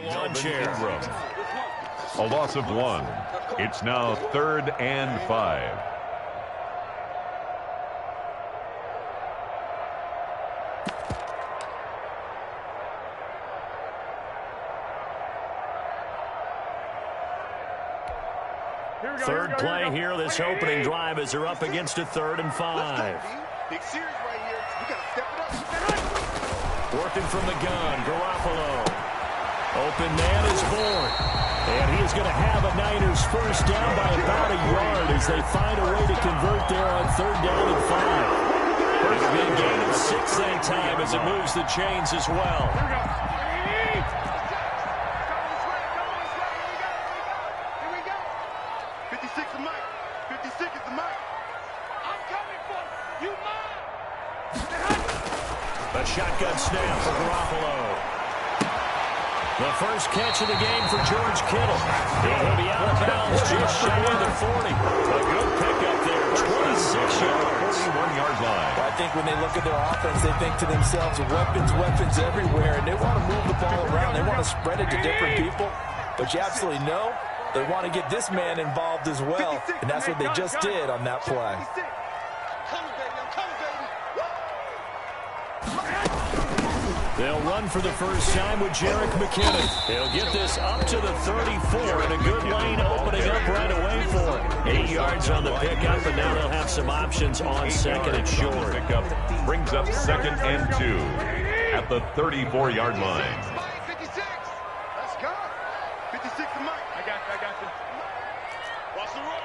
lawn chair. A loss of 1. It's now 3rd and 5. Third play here, this opening drive as they're up against a 3rd and 5. Big series right here. We got to step it up. Working from the gun, Garoppolo. Open man is born. And he is going to have a Niners first down by about a yard as they find a way to convert there on 3rd down and 5. It'll be a gain of 6 that time as it moves the chains as well. 56 is Mike. 56 is the Mike. I'm coming for you. Mine. A shotgun snap for Garoppolo. The first catch of the game for George Kittle. He'll be out of bounds just shy of the 40. A good pickup there, 26 yards. 41-yard line. I think when they look at their offense, they think to themselves, weapons everywhere, and they want to move the ball around. They want to spread it to different people. But you absolutely know they want to get this man involved as well, and that's what they just did on that play. They'll run for the first time with Jerick McKinnon. He'll get this up to the 34, and a good lane opening up right away for him. 8 yards on the pickup, and now they'll have some options on 2nd and short. Pickup brings up 2nd and 2 at the 34-yard line. 56. Let's go. 56 to Mike. I got you. Watch the run.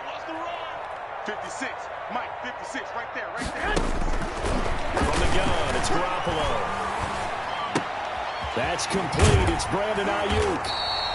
56. Mike, 56. Right there. From the gun, it's Garoppolo. That's complete. It's Brandon Ayuk.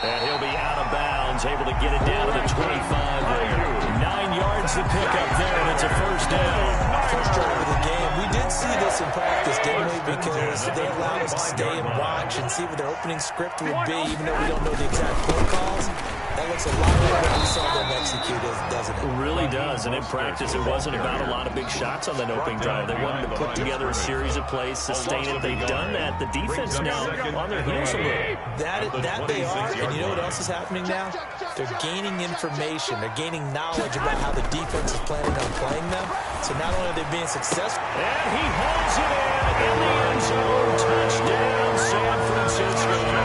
And he'll be out of bounds, able to get it down to the 25 there. 9 yards to pick up there, and it's a first down. First drive of the game. We did see this in practice, didn't we? Because they allowed us to stay and watch and see what their opening script would be, even though we don't know the exact play calls. That looks a lot like what we saw them execute, doesn't it? It really does, and in practice, it wasn't about a lot of big shots on that opening drive. They wanted to put together a series of plays, sustain it. They've done that. The defense now on their heels a little. That they are, and you know what else is happening now? They're gaining information. They're gaining knowledge about how the defense is planning on playing them. So not only are they being successful. And he holds it in the end zone. Touchdown, San Francisco.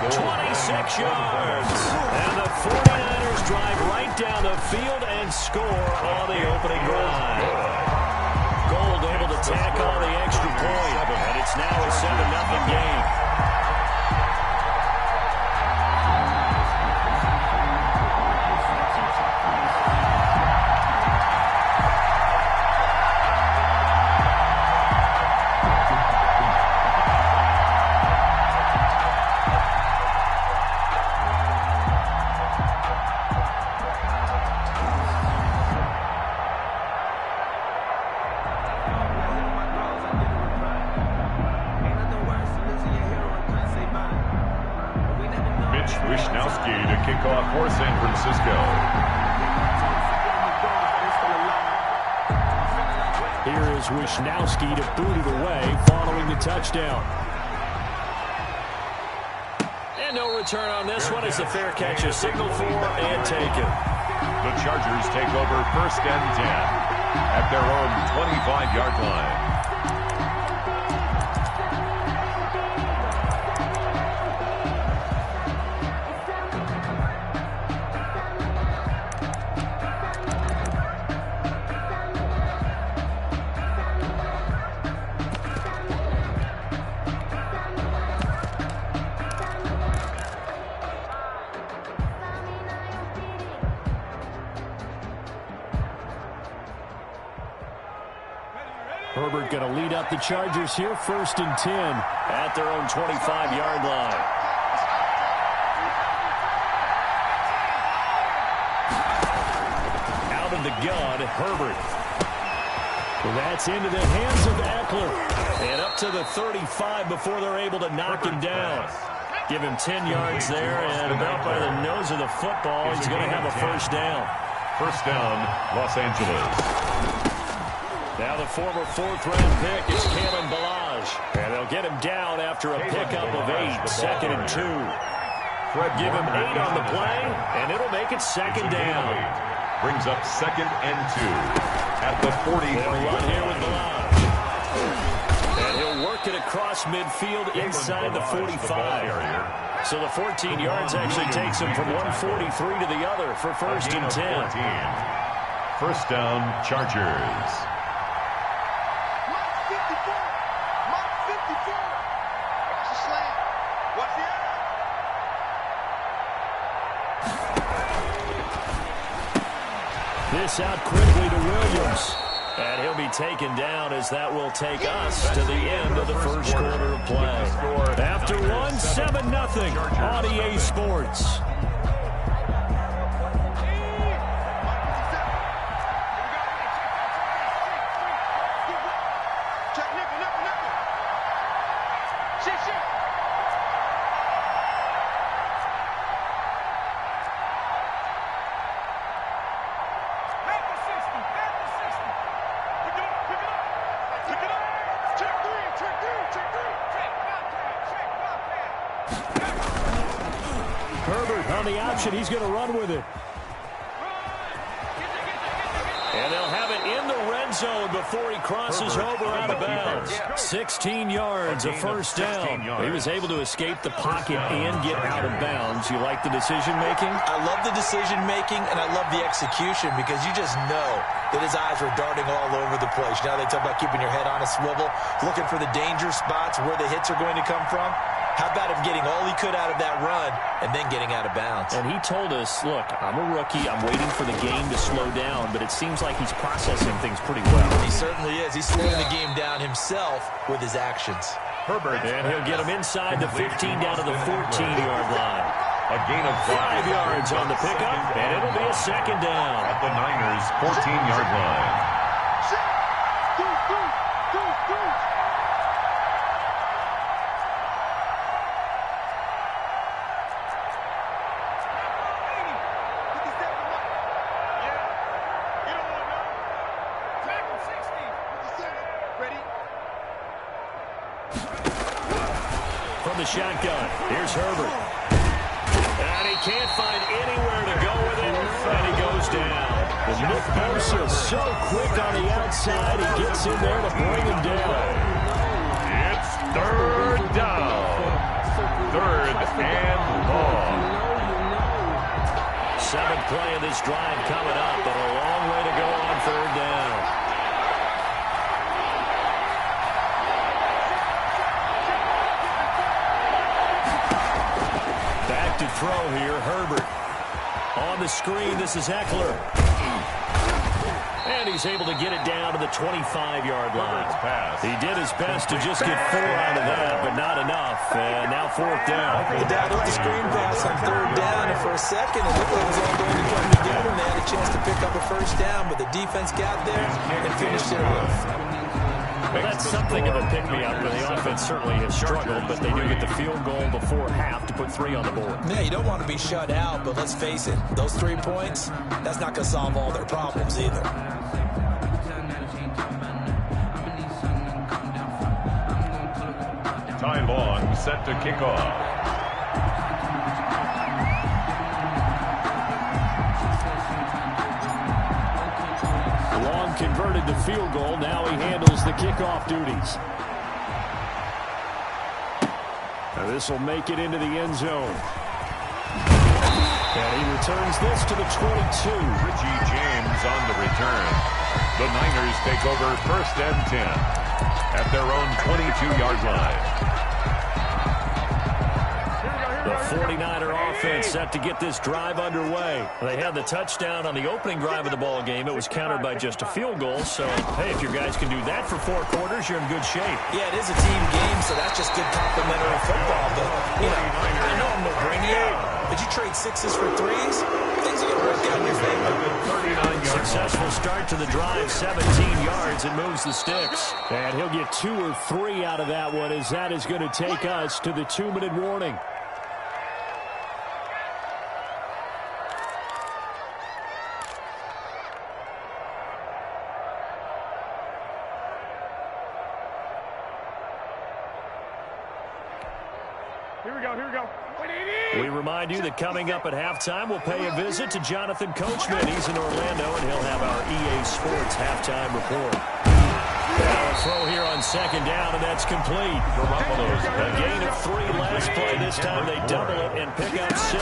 26 yards. And the 49ers drive right down the field and score on the opening drive. Gold able to tack on the extra point, and it's now a 7-0 game. For San Francisco. Here is Wisnowski to boot it away following the touchdown. And no return on this one as the fair catch is signaled for and taken. The Chargers take over 1st and 10 at their own 25-yard line. Herbert going to lead up the Chargers here, 1st and 10 at their own 25-yard line. Out of the gun, Herbert. That's into the hands of Eckler. And up to the 35 before they're able to knock him down. Give him 10 yards there, and about by the nose of the football, he's going to have a first down. First down, Los Angeles. Now the former 4th-round pick is Kalen Ballage. coverage. And they'll get him down after a pickup of 8, 2nd and 2. Give him 8 on the play, and it'll make it 2nd down. Brings up 2nd and 2 at the 43. They'll run here with the line. And he'll work it across midfield inside the 45. So the 14 yards actually takes him from 143 to the other for 1st and 10. 1st down, Chargers. Mike 54. Mike 54. Watch the slant. Watch the eye. This out quickly to Williams. And he'll be taken down as that will take us to the end of the 1st quarter of play. After 1, 7-0 on EA Sports. Herbert on the option. He's going to run with it. And they'll have it in the red zone before he crosses over out of bounds. 16 yards, a 1st down. He was able to escape the pocket and get out of bounds. You like the decision-making? I love the decision-making, and I love the execution because you just know that his eyes were darting all over the place. Now they talk about keeping your head on a swivel, looking for the danger spots, where the hits are going to come from. How about him getting all he could out of that run and then getting out of bounds? And he told us, look, I'm a rookie. I'm waiting for the game to slow down, but it seems like he's processing things pretty well. He certainly is. He's slowing the game down himself with his actions. Herbert. And he'll get him inside the 15 down to the 14-yard line. A gain of 5 yards on the pickup, and it'll be a 2nd down. At the Niners' 14-yard line. From the shotgun, here's Herbert. And he can't find anywhere to go with it, and he goes down. And Nick Bosa so quick on the outside, he gets in there to bring him down. It's 3rd down. 3rd and long. 7th play of this drive coming up, but a long way to go on 3rd down. To throw here, Herbert. On the screen, this is Eckler. And he's able to get it down to the 25-yard line. He did his best to just get 4 out of that, but not enough. And now 4th down. He dialed up the screen pass on 3rd down, and for a second, it looked like it was all going to come together, and they had a chance to pick up a 1st down, but the defense got there and finished it off. Well, that's something of a pick-me-up, and the offense certainly has struggled, but they do get the field goal before half to put 3 on the board. Yeah, you don't want to be shut out, but let's face it, those 3 points, that's not going to solve all their problems either. Ty Long set to kick off. Long converted the field goal. Now he handles the kickoff duties. Now this will make it into the end zone. And he returns this to the 22. Richie James on the return. The Niners take over 1st and 10 at their own 22-yard line. The 49er offense set to get this drive underway. They had the touchdown on the opening drive of the ball game. It was countered by just a field goal. So, hey, if your guys can do that for 4 quarters, you're in good shape. Yeah, it is a team game, so that's just good complementary football. But, you know, I know I'm no brainiac, but you trade 6s for 3s, things are going to work out in your favor. Successful start to the drive, 17 yards, and moves the sticks. And he'll get 2 or 3 out of that one, as that is going to take us to the 2-minute warning. We remind you that coming up at halftime, we'll pay a visit to Jonathan Coachman. He's in Orlando, and he'll have our EA Sports halftime report. Now a throw here on second down, and that's complete. A gain of 3 last play. This time they double it and pick up 6.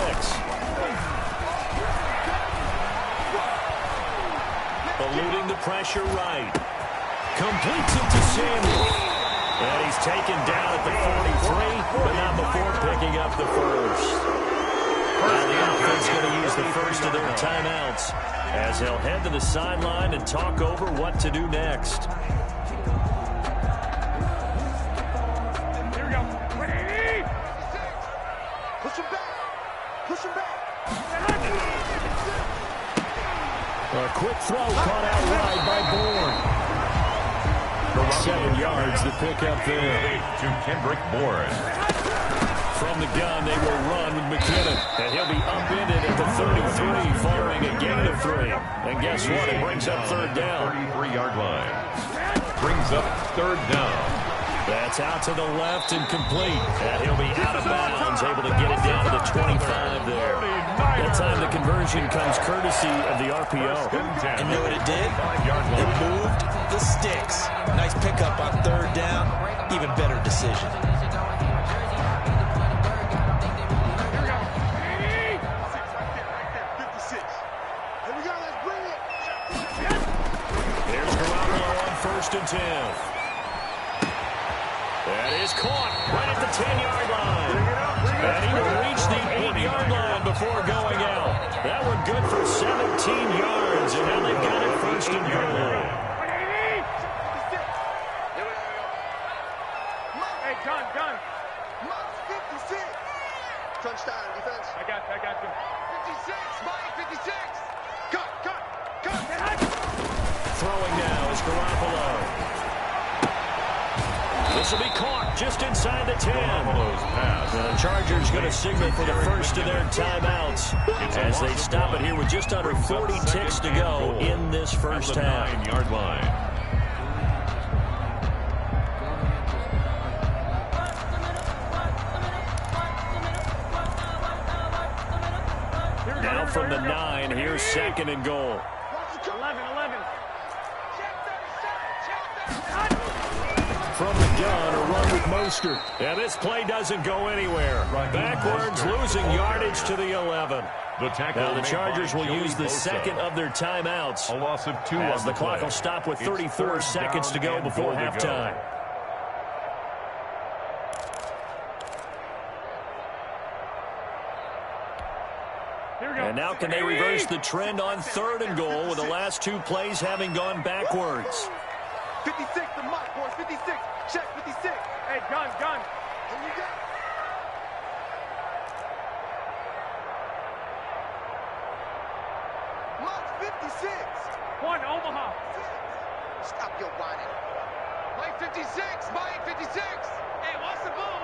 Eluding the pressure right. Completes it to Samuel. And he's taken down at the 43, but not before picking up the first. Now the offense going to use the first of their timeouts as they'll head to the sideline and talk over what to do next. Here we go. Push him back. Push him back. A quick throw caught out wide by Bourne. 7 yards to pick up there. To Kendrick Bourne. From the gun, they will run with McKinnon. And he'll be upended at the 33 following a gain of 3. And guess what? It brings up third down. 33-yard line. Brings up third down. That's out to the left and complete. And he'll be out of bounds, able to get it down to the 25 there. That time the conversion comes courtesy of the RPO. And know what it did? It moved the sticks. Nice pickup on third down. Even better decision. There's Garoppolo on 1st and 10. That is caught right at the 10-yard line. And he will reach the 8-yard line before going out. That one good for 17 yards, and now they've got it 1st and goal. Gun. Mark 56. Touchdown defense. I got you. 56. Mike 56. Cut. Throwing now is Garoppolo. This will be caught just inside the 10. The Chargers going to signal for the first of their timeouts as they stop it here with just under 40 ticks to go in this first half. 9-yard line. Now from the 9, here's 2nd and goal. 11. From the gun, a run with Mostert. And this play doesn't go anywhere. Backwards, losing yardage to the 11. Now the Chargers will use the second of their timeouts. A loss of 2 as the clock will stop with 34 seconds to go before halftime. And now can they reverse the trend on 3rd and goal with the last 2 plays having gone backwards? 56 to Mike, boys. 56. Check 56. Hey, gun. Here we go. Mike 56. One, Omaha. Stop your whining. Mike 56. Mike 56. Hey, what's the ball?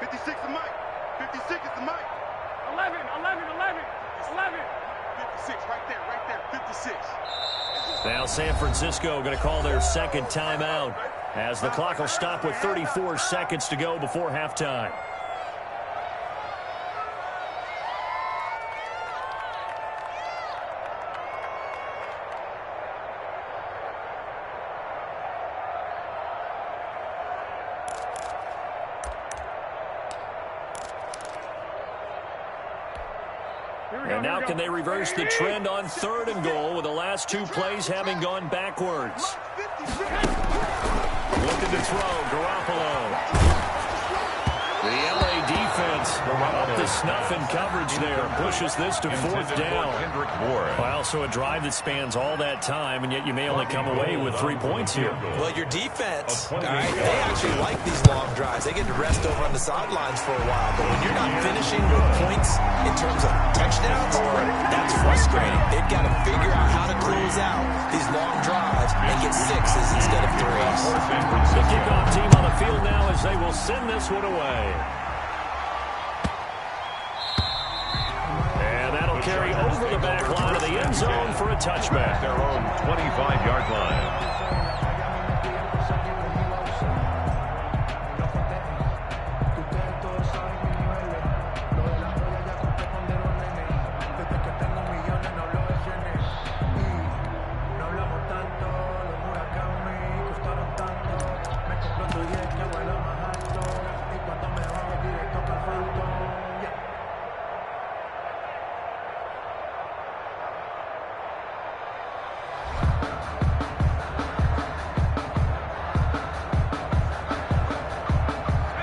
56 to Mike. 56 is to Mike. 11. 56, right there. 56. Now San Francisco going to call their second timeout as the clock will stop with 34 seconds to go before halftime. And now can they reverse the trend on 3rd and goal with the last 2 plays having gone backwards? Looking to throw, Garoppolo. The LA defense up to snuff in coverage there. Pushes this to 4th down. Well, so a drive that spans all that time, and yet you may only come away with 3 points here. Well, your defense, all right, they actually like these long drives. They get to rest over on the sidelines for a while. But when you're not finishing with points in terms of touchdowns, that's frustrating. They've got to figure out how to close out these long drives and get 6s instead of 3s. The kickoff team on the field now as they will send this one away. And that'll carry over the back line of the end zone for a touchback. Their own 25-yard line.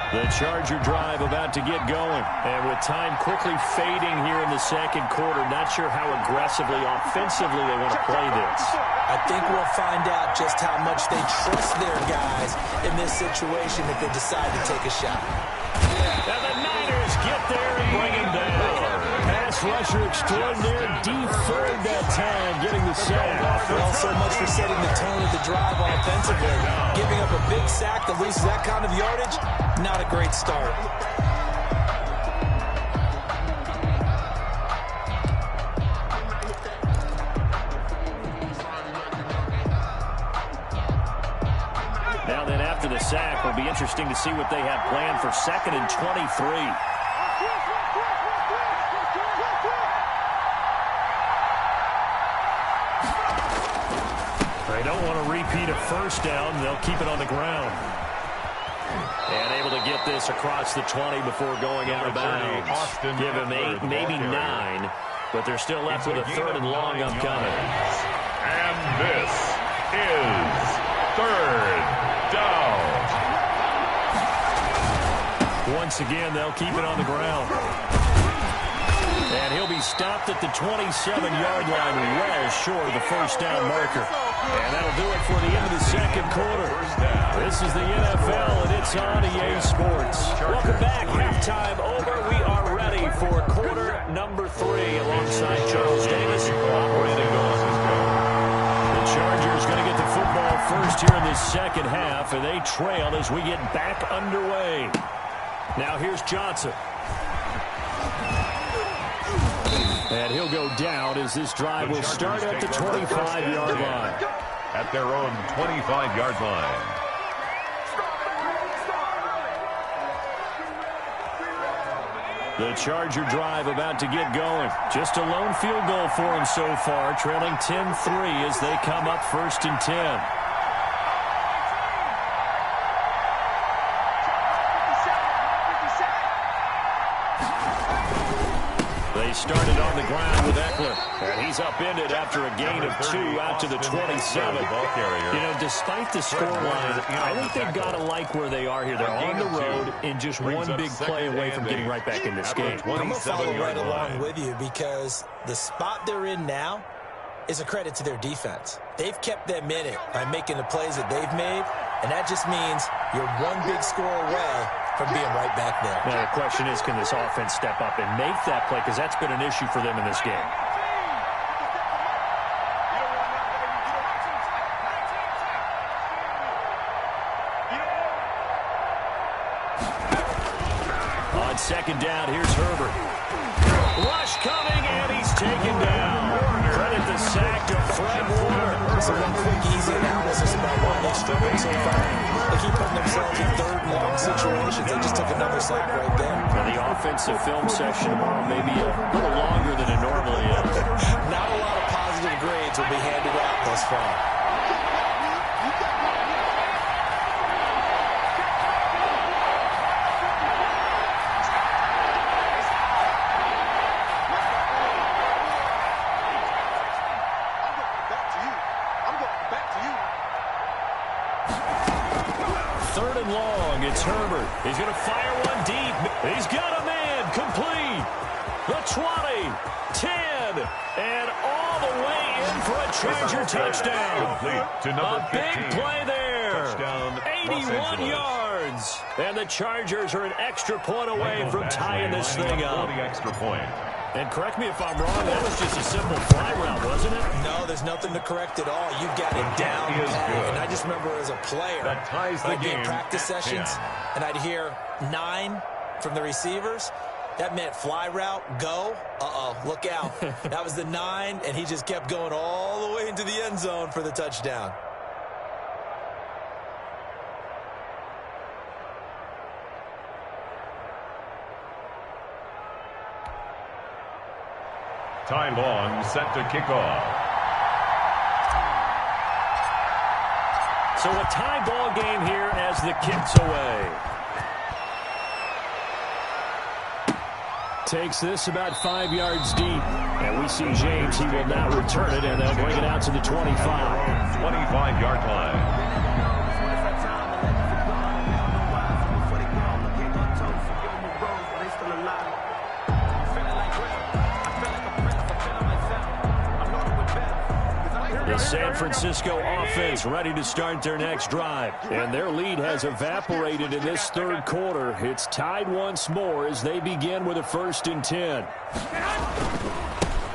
The Charger drive about to get going. And with time quickly fading here in the second quarter, not sure how aggressively, offensively they want to play this. I think we'll find out just how much they trust their guys in this situation if they decide to take a shot. And the Niners get there and bring him down. Pass rusher extraordinaire, deferred that time, getting the sack. Well, so much for setting the tone of the drive offensively. Giving up a big sack that loses that kind of yardage, not a great start. Now then, after the sack, it'll be interesting to see what they have planned for 2nd and 23. They don't want to repeat a first down. They'll keep it on the ground. And able to get this across the 20 before going out of bounds. Give him 8, maybe 9, but they're still left with a 3rd and long upcoming. And this is 3rd down. Once again, they'll keep it on the ground. And he'll be stopped at the 27-yard line, well short of the first down marker. And that'll do it for the end of the second quarter. This is the NFL, and it's on EA Sports. Welcome back. Halftime over. We are ready for quarter number 3 alongside Charles Davis. Operating the Chargers going to get the football first here in this second half, and they trail as we get back underway. Now here's Johnson. And he'll go down as this drive will start at the 25-yard line. At their own 25-yard line. The Charger drive about to get going. Just a lone field goal for them so far, trailing 10-3 as they come up 1st and 10. They started on the ground with Eckler, and he's upended after a gain of 2 out to the 27. You know, despite the scoreline, I think they've got to like where they are here. They're on the road and just one big play away from getting right back in this game. I'm going to follow right along with you because the spot they're in now is a credit to their defense. They've kept them in it by making the plays that they've made, and that just means you're one big score away from being right back there. Now, the question is, can this offense step up and make that play? Because that's been an issue for them in this game. On 2nd down, here's Herbert. Rush coming, and he's taken down. Credit the sack to Fred Warner. So one quick, easy analysis about why they struggled so far. They keep putting themselves in 3rd and long situations. They just took another sack right there. Well, the offensive film section tomorrow may be a little longer than it normally is. Not a lot of positive grades will be handed out thus far. It's Herbert. He's going to fire one deep. He's got a man. Complete. The 20, 10, and all the way in for a Charger touchdown. A big play there. Touchdown, 81 yards. And the Chargers are an extra point away from tying this thing up. Extra point. And correct me if I'm wrong, that was just a simple fly route, wasn't it? No, there's nothing to correct at all. You got it down pat. And I just remember as a player, I'd be in practice sessions, and I'd hear 9 from the receivers. That meant fly route, go. Look out. That was the 9, and he just kept going all the way into the end zone for the touchdown. Ty Long set to kick off. So a tie ball game here as the kick's away. Takes this about 5 yards deep. And we see James. He will now return it, and they'll bring it out to the 25. 25-yard line. Francisco offense ready to start their next drive. And their lead has evaporated in this third quarter. It's tied once more as they begin with a 1st and 10.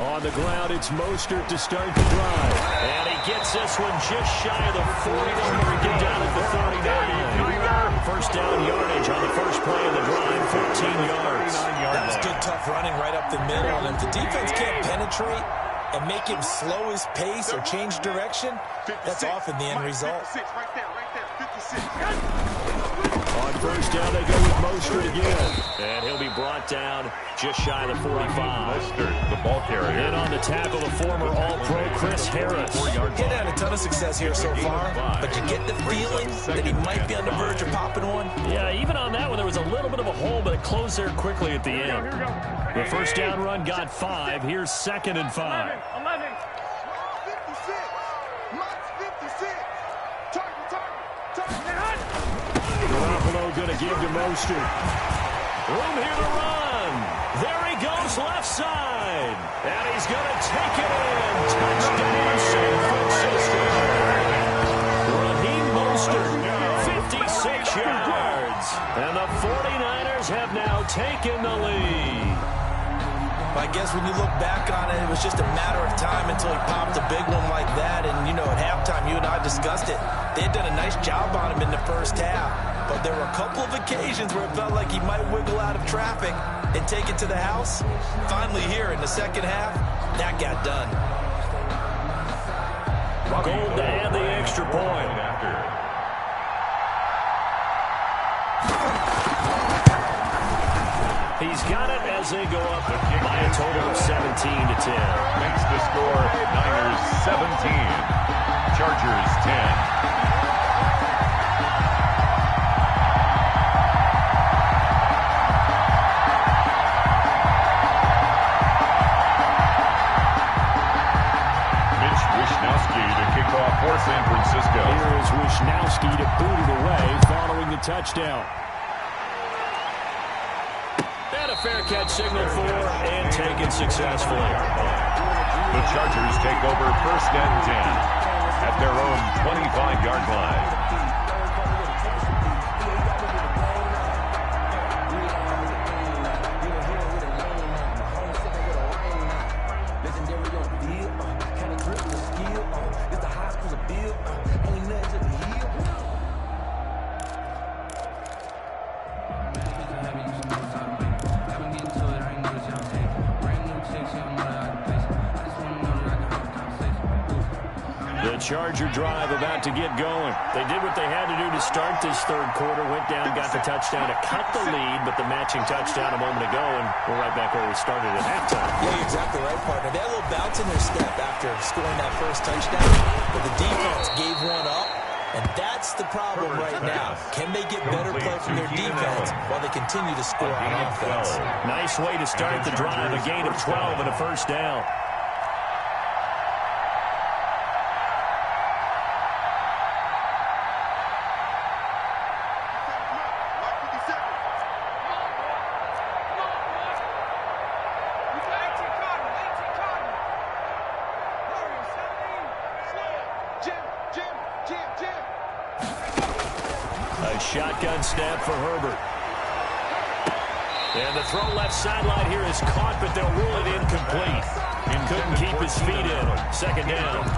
On the ground, it's Mostert to start the drive. And he gets this one just shy of the 40 to get down at the 39. First down yardage on the first play of the drive, 14 yards. That was good, tough running right up the middle. And if the defense can't penetrate and make him slow his pace or change direction, that's often the end result. On first down, they go with Mostert again. And he'll be brought down just shy of the 45. Mostert, the ball carrier. And on the tackle, the former All-Pro Chris Harris. He's had a ton of success here so far, but you get the feeling that he might be on the verge of popping one. Yeah, even on that one, there was a little bit of a hole, but it closed there quickly at the end. The first down run got 5. Here's 2nd and 5. 11. 56. Max 56. Target. Garoppolo going to give to Mostert. Room here to run. There he goes, left side. And he's going to take it in. Touchdown, San Francisco. Raheem Mostert, 56 yards. And the 49ers have now taken the lead. I guess when you look back on it, it was just a matter of time until he popped a big one like that. And, you know, at halftime, you and I discussed it. They had done a nice job on him in the first half. But there were a couple of occasions where it felt like he might wiggle out of traffic and take it to the house. Finally here in the second half, that got done. Gold to add the extra point. He's got it as they go up by a total of 17 to 10. Makes the score Niners 17, Chargers 10. For San Francisco. Here is Wisnowski to boot it away following the touchdown. And a fair catch signal for and taken successfully. The Chargers take over 1st and 10 at their own 25-yard line. Charger drive about to get going. They did what they had to do to start this third quarter, went down, got the touchdown to cut the lead, but the matching touchdown a moment ago, and we're right back where we started at halftime. Yeah, you're exactly right, partner. They had a little bounce in their step after scoring that first touchdown, but the defense gave one up, and that's the problem right now. Can they get better play from their defense while they continue to score on offense? Nice way to start the drive, a gain of 12 and a first down. Shotgun snap for Herbert. And the throw left sideline here is caught, but they'll rule it incomplete. And couldn't keep his feet in. 2nd down.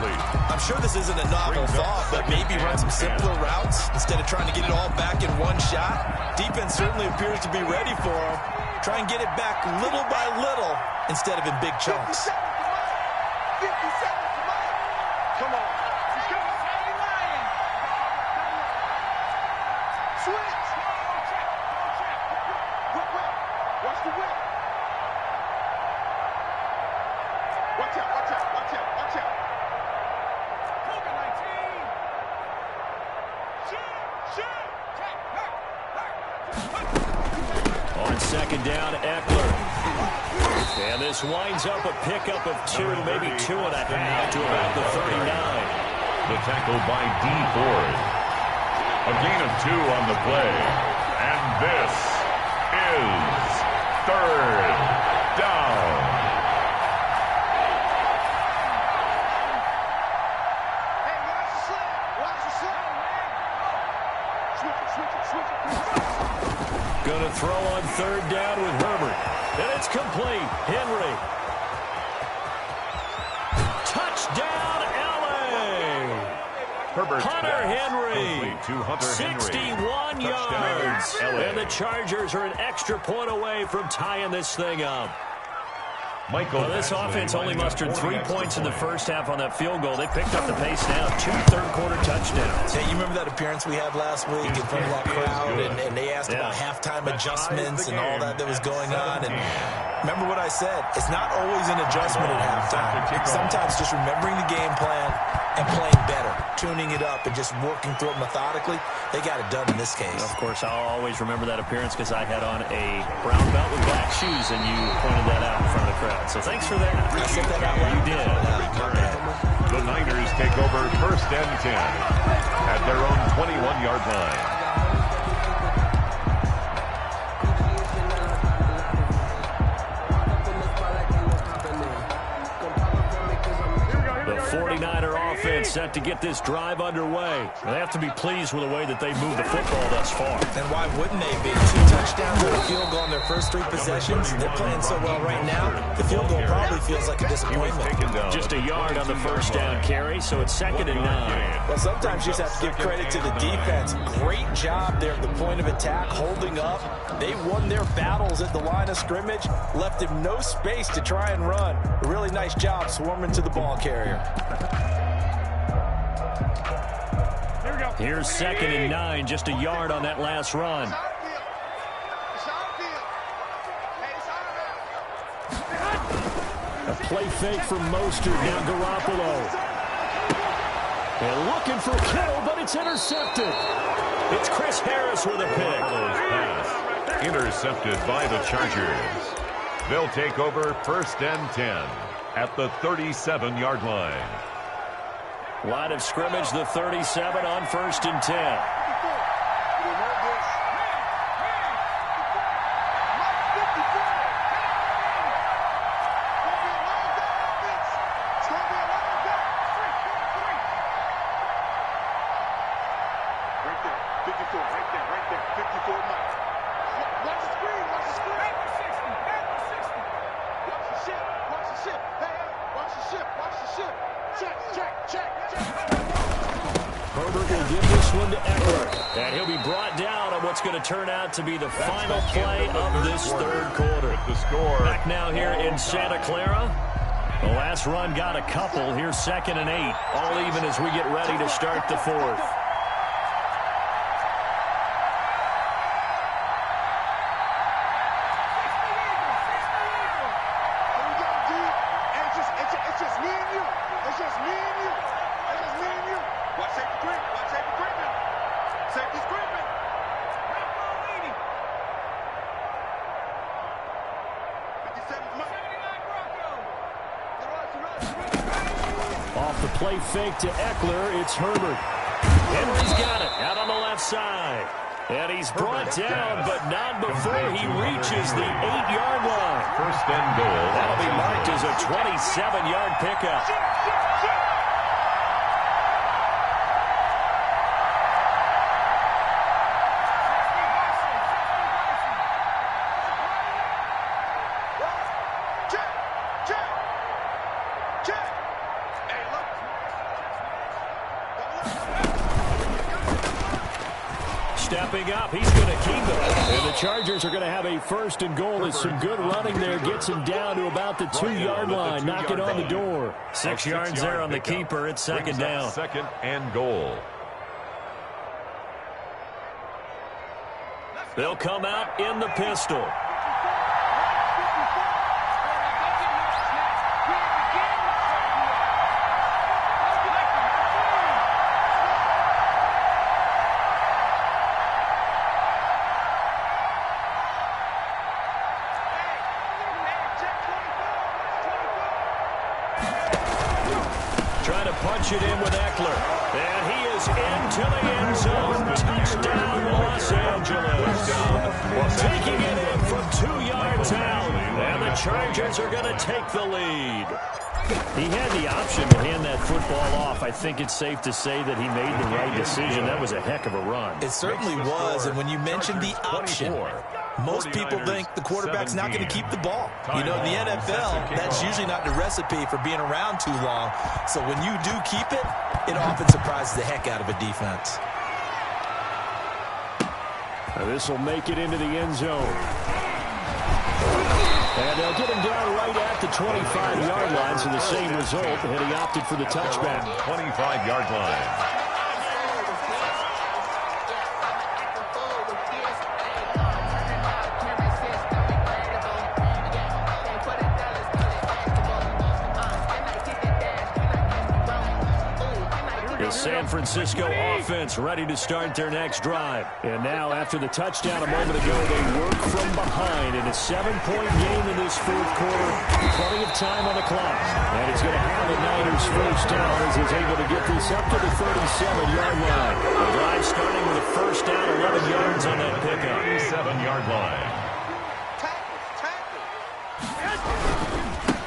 I'm sure this isn't a novel thought, but maybe run some simpler routes instead of trying to get it all back in one shot. Defense certainly appears to be ready for him. Try and get it back little by little instead of in big chunks. 50 seconds, Mike. Come on. Switch. Watch the whip. Watch out. On 2nd down, Eckler. And this winds up a pickup of 2, maybe 2.5 to about the 39. The tackle by D. Ford. A gain of 2 on the play. And this is 3rd down. throw on third down with Herbert. And it's complete. Henry. Touchdown, L.A. Hunter Henry. 61 yards. And the Chargers are an extra point away from tying this thing up. Well, this offense only mustered 3 points in the first half on that field goal. They picked up the pace now. 2 third-quarter touchdowns. Hey, you remember that appearance we had last week in front of that crowd, and they asked about halftime adjustments and all that was going on. And remember what I said. It's not always an adjustment at halftime. Sometimes just remembering the game plan and playing better, tuning it up, and just working through it methodically. They got it done in this case. Of course, I'll always remember that appearance because I had on a brown belt with black shoes, and you pointed that out in front of the crowd. So thanks for that. I said that out loud. You did. The Niners take over 1st and 10 at their own 21-yard line. The 49er offense set to get this drive underway. They have to be pleased with the way that they moved the football thus far. And why wouldn't they be? 2 touchdowns and a field goal in their first 3 possessions. They're playing so well right now, the field goal probably feels like a disappointment. Just a yard on the first down carry, so it's 2nd and 9. Well, sometimes you just have to give credit to the defense. Great job there at the point of attack, holding up. They won their battles at the line of scrimmage, left him no space to try and run. A really nice job swarming to the ball carrier. Here's 2nd and 9, just a yard on that last run. A play fake from Mostert, now Garoppolo. And looking for Kittle, but it's intercepted. It's Chris Harris with a pick. Pass intercepted by the Chargers. They'll take over 1st and 10 at the 37-yard line. Line of scrimmage, the 37 on 1st and 10. Herbert will give this one to Eckler. And he'll be brought down on what's going to turn out to be the final play of this third quarter. Back now here in Santa Clara. The last run got a couple. Here's 2nd and 8. All even as we get ready to start the 4th. Off the play fake to Eckler, it's Herbert. Henry's got it out on the left side. And he's brought down, but not before he reaches the 8-yard line. 1st and goal. That'll be marked as a 27-yard pickup. Stepping up, he's going to keep it. And the Chargers are going to have a 1st and goal. There's some good running there. Gets him down to about the 2-yard line. Knock it on the door. 6 yards there on the keeper. It's 2nd down. 2nd and goal. They'll come out in the pistol. Trying to punch it in with Eckler. And he is into the end zone. Touchdown, Los Angeles. Taking it in from 2 yards out. And the Chargers are going to take the lead. He had the option to hand that football off. I think it's safe to say that he made the right decision. That was a heck of a run. It certainly was. And when you mentioned the option, Most people think the quarterback's not going to keep the ball. You know, in the NFL, that's usually not the recipe for being around too long. So when you do keep it, it often surprises the heck out of a defense. This will make it into the end zone. And they'll get him down right at the 25-yard line, so the same result, and he opted for the touchback. 25-yard line. The San Francisco offense ready to start their next drive. And now, after the touchdown a moment ago, they work from behind in a 7-point game in this fourth quarter. Plenty of time on the clock. And he's going to have the Niners first down as he's able to get this up to the 37-yard line. The drive starting with a first down, 11 yards on that pickup. 37-yard line.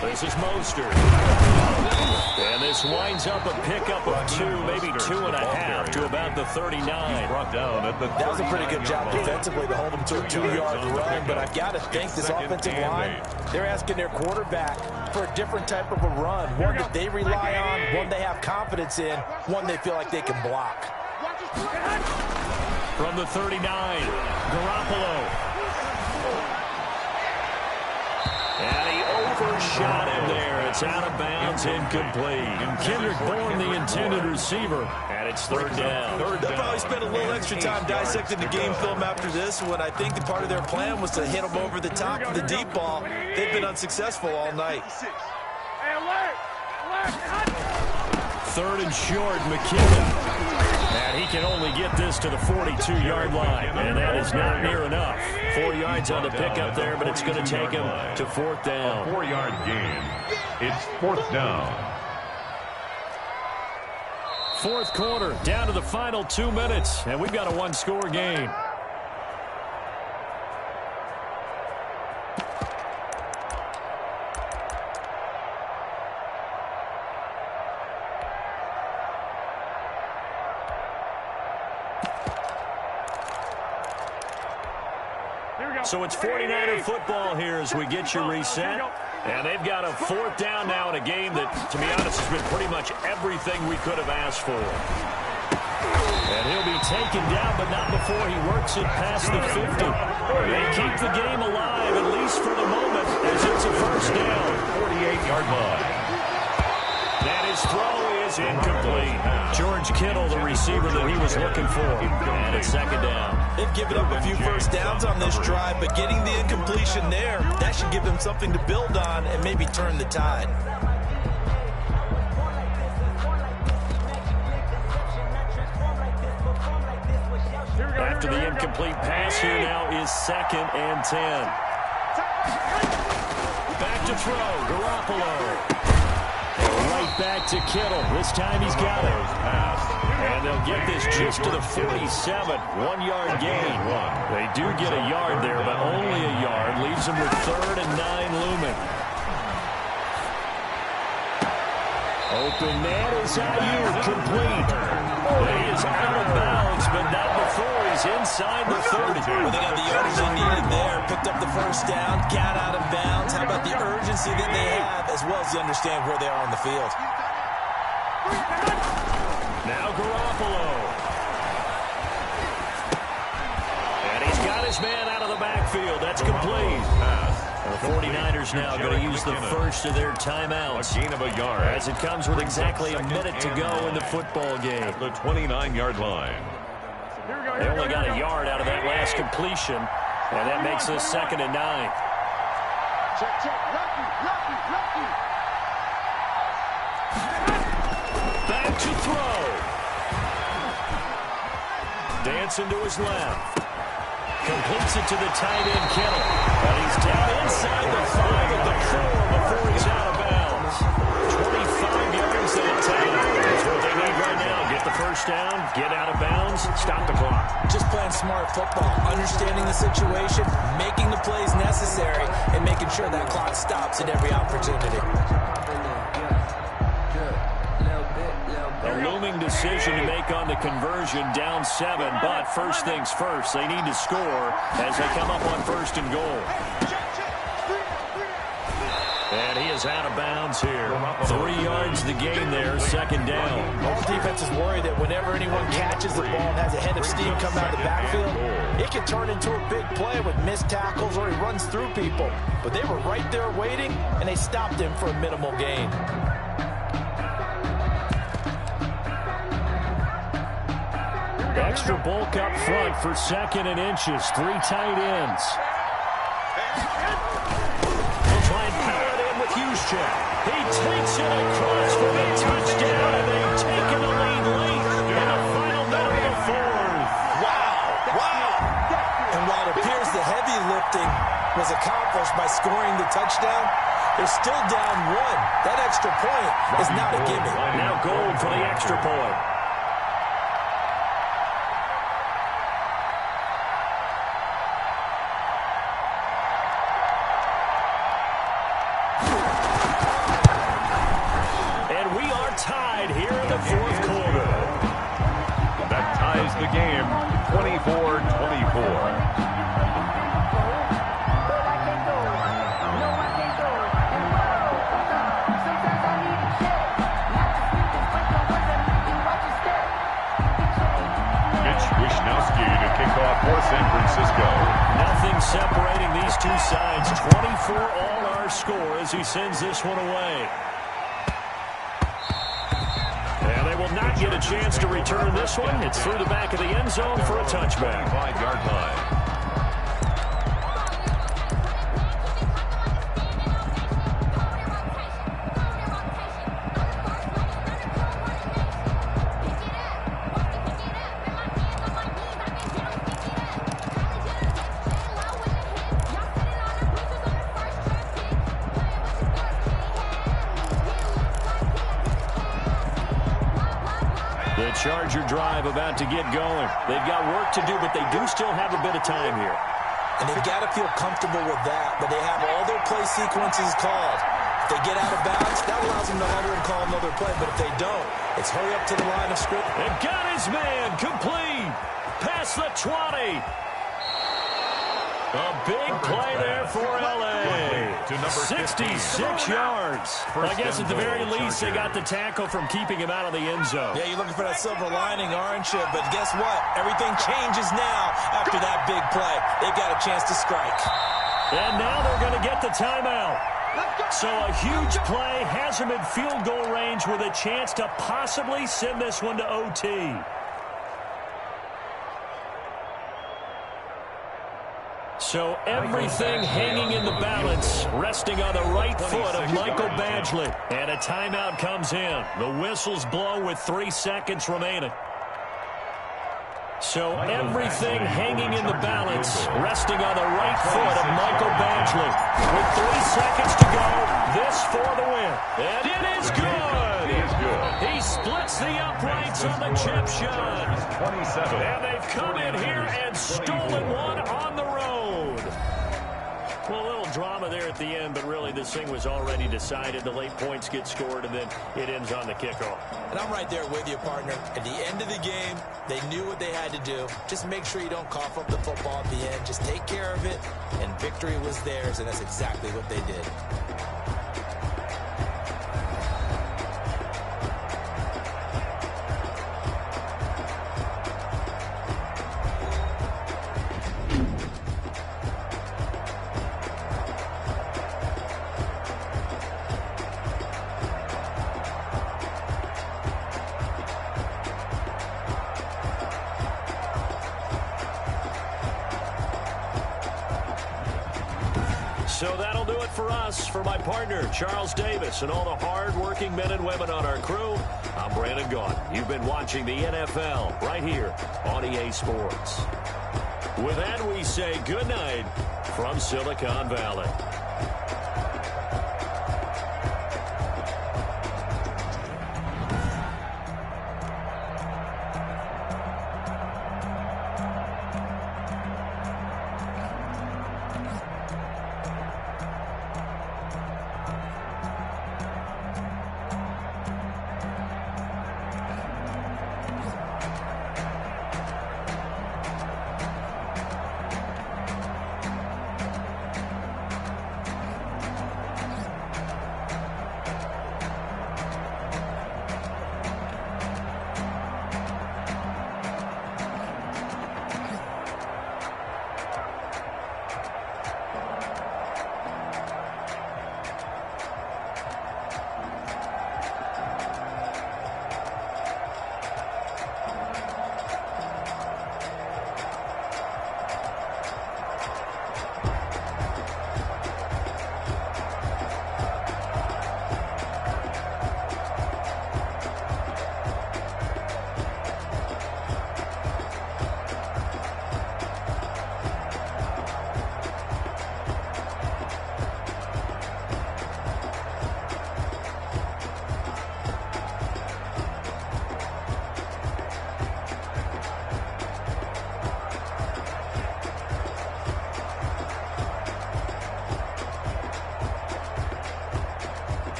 This is Mostert. And this winds up a pickup of 2, maybe 2.5 to about the 39. Brought down at the 39. That was a pretty good job defensively to hold him to a 2-yard run, but I've got to think this offensive line, they're asking their quarterback for a different type of a run, one that they rely on, one they have confidence in, one they feel like they can block. From the 39, Garoppolo. And he overshot him there. It's out of bounds, incomplete. Kendrick Bourne, the intended receiver, and it's third down. They'll probably spend a little extra time dissecting the game film after this one. I think the part of their plan was to hit him over the top of the deep ball. They've been unsuccessful all night. Third and short, McKinnon. And he can only get this to the 42-yard line, and that is not near enough. 4 yards on the pickup there, but it's going to take him to fourth down. A 4-yard gain. It's fourth down. Fourth quarter, down to the final 2 minutes, and we've got a one-score game. So it's 49er football here as we get you reset. And they've got a fourth down now in a game that, to be honest, has been pretty much everything we could have asked for. And he'll be taken down, but not before he works it past the 50. They keep the game alive, at least for the moment, as it's a first down. 48-yard line. And his throw is incomplete. George Kittle, the receiver that he was looking for. And it's second down. They've given up a few first downs on this drive, but getting the incompletion there, that should give them something to build on and maybe turn the tide. After the incomplete pass, here now is 2nd and 10. Back to throw, Garoppolo. Right back to Kittle. This time he's got it. And they'll get this just to the 47. 1-yard gain. They do get a yard there, but only a yard. Leaves them with 3rd and 9 looming. Open man is Ayuk, complete. He is out of bounds, but not before he's inside the 30. Well, they got the yardage they needed there. Picked up the first down, got out of bounds. How about the urgency that they have, as well as they understand where they are on the field. Now Garoppolo. And he's got his man out of the backfield. That's complete. The 49ers now going to use the first of their timeouts. A gain of a yard. As it comes with exactly a minute to go in the football game. The 29-yard line. They only got a yard out of that last completion, and that makes this 2nd and 9. Back to throw. Dancing to his left. Completes it to the tight end, Kittle. And he's down inside the 5 at the 4 before he's out of bounds. 25 yards to the 10. That's what they need right now. Get the first down, get out of bounds, stop the clock. Just playing smart football, understanding the situation, making the plays necessary, and making sure that clock stops at every opportunity. The looming winning decision to make on the conversion, down 7. But first things first, they need to score as they come up on 1st and goal. And he is out of bounds here. 3 yards the gain there, 2nd down. All defenses worry that whenever anyone catches the ball and has a head of steam come out of the backfield, it can turn into a big play with missed tackles or he runs through people. But they were right there waiting, and they stopped him for a minimal gain. Extra bulk up front for 2nd and inches. 3 tight ends. They'll try and power it in with Juszczyk. He takes it across for a touchdown, and they've taken the lead late in the final minute of the 4th. Wow. And while it appears the heavy lifting was accomplished by scoring the touchdown, they're still down 1. That extra point is not a gimme. Now Gold for the extra point. Tied here in the 4th quarter. That ties the game, 24-24. To kick off for San Francisco. Nothing separating these two sides. 24 all our score as he sends this one away. And they will not get a chance to return this one. It's through the back of the end zone for a touchback. 5-yard line. Charger drive about to get going. They've got work to do, but they do still have a bit of time here. And they've got to feel comfortable with that, but they have all their play sequences called. If they get out of bounds, that allows them to huddle and call another play, but if they don't, it's hurry up to the line of scrimmage. And got his man complete. Past the 20. A big play there for L.A. 66 yards. I guess at the very least they got the tackle from keeping him out of the end zone. Yeah, you're looking for that silver lining, aren't you? But guess what? Everything changes now after that big play. They've got a chance to strike. And now they're going to get the timeout. So a huge play has him in field goal range with a chance to possibly send this one to OT. So everything hanging in the balance, resting on the right foot of Michael Badgley. And a timeout comes in. The whistles blow with 3 seconds remaining. So everything hanging in the balance, resting on the right foot of Michael Badgley. With 3 seconds to go, this for the win. And it is good. It is good. He splits the uprights on the chip shot. 27. And they've come in here and stolen one on the road. Well, a little drama there at the end, but really this thing was already decided. The late points get scored, and then it ends on the kickoff. And I'm right there with you, partner. At the end of the game, they knew what they had to do. Just make sure you don't cough up the football at the end. Just take care of it, and victory was theirs, and that's exactly what they did. So that'll do it for us. For my partner, Charles Davis, and all the hard-working men and women on our crew, I'm Brandon Gaudin. You've been watching the NFL right here on EA Sports. With that, we say good night from Silicon Valley.